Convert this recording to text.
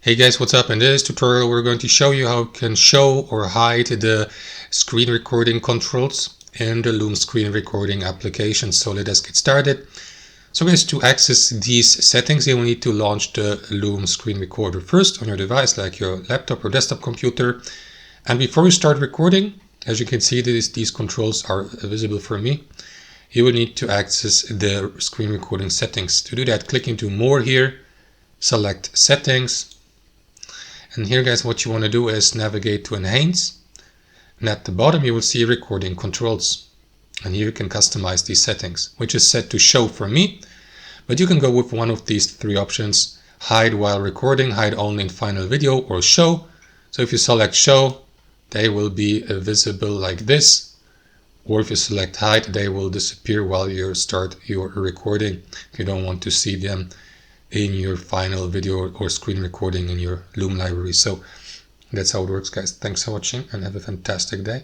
Hey guys, what's up? In this tutorial we're going to show you how you can show or hide the screen recording controls in the Loom screen recording application. So let us get started. So guys, to access these settings you will need to launch the Loom screen recorder first on your device, like your laptop or desktop computer. And before you start recording, as you can see, these controls are visible for me. You will need to access the screen recording settings. To do that, click into More here, select Settings. And here guys, what you want to do is navigate to Enhance, and at the bottom you will see recording controls, and here you can customize these settings, which is set to show for me, but you can go with one of these three options: hide while recording, hide only in final video, or show. So if you select show, they will be visible like this, or if you select hide, they will disappear while you start your recording if you don't want to see them in your final video or screen recording in your Loom library. So that's how it works, guys. Thanks for watching and have a fantastic day.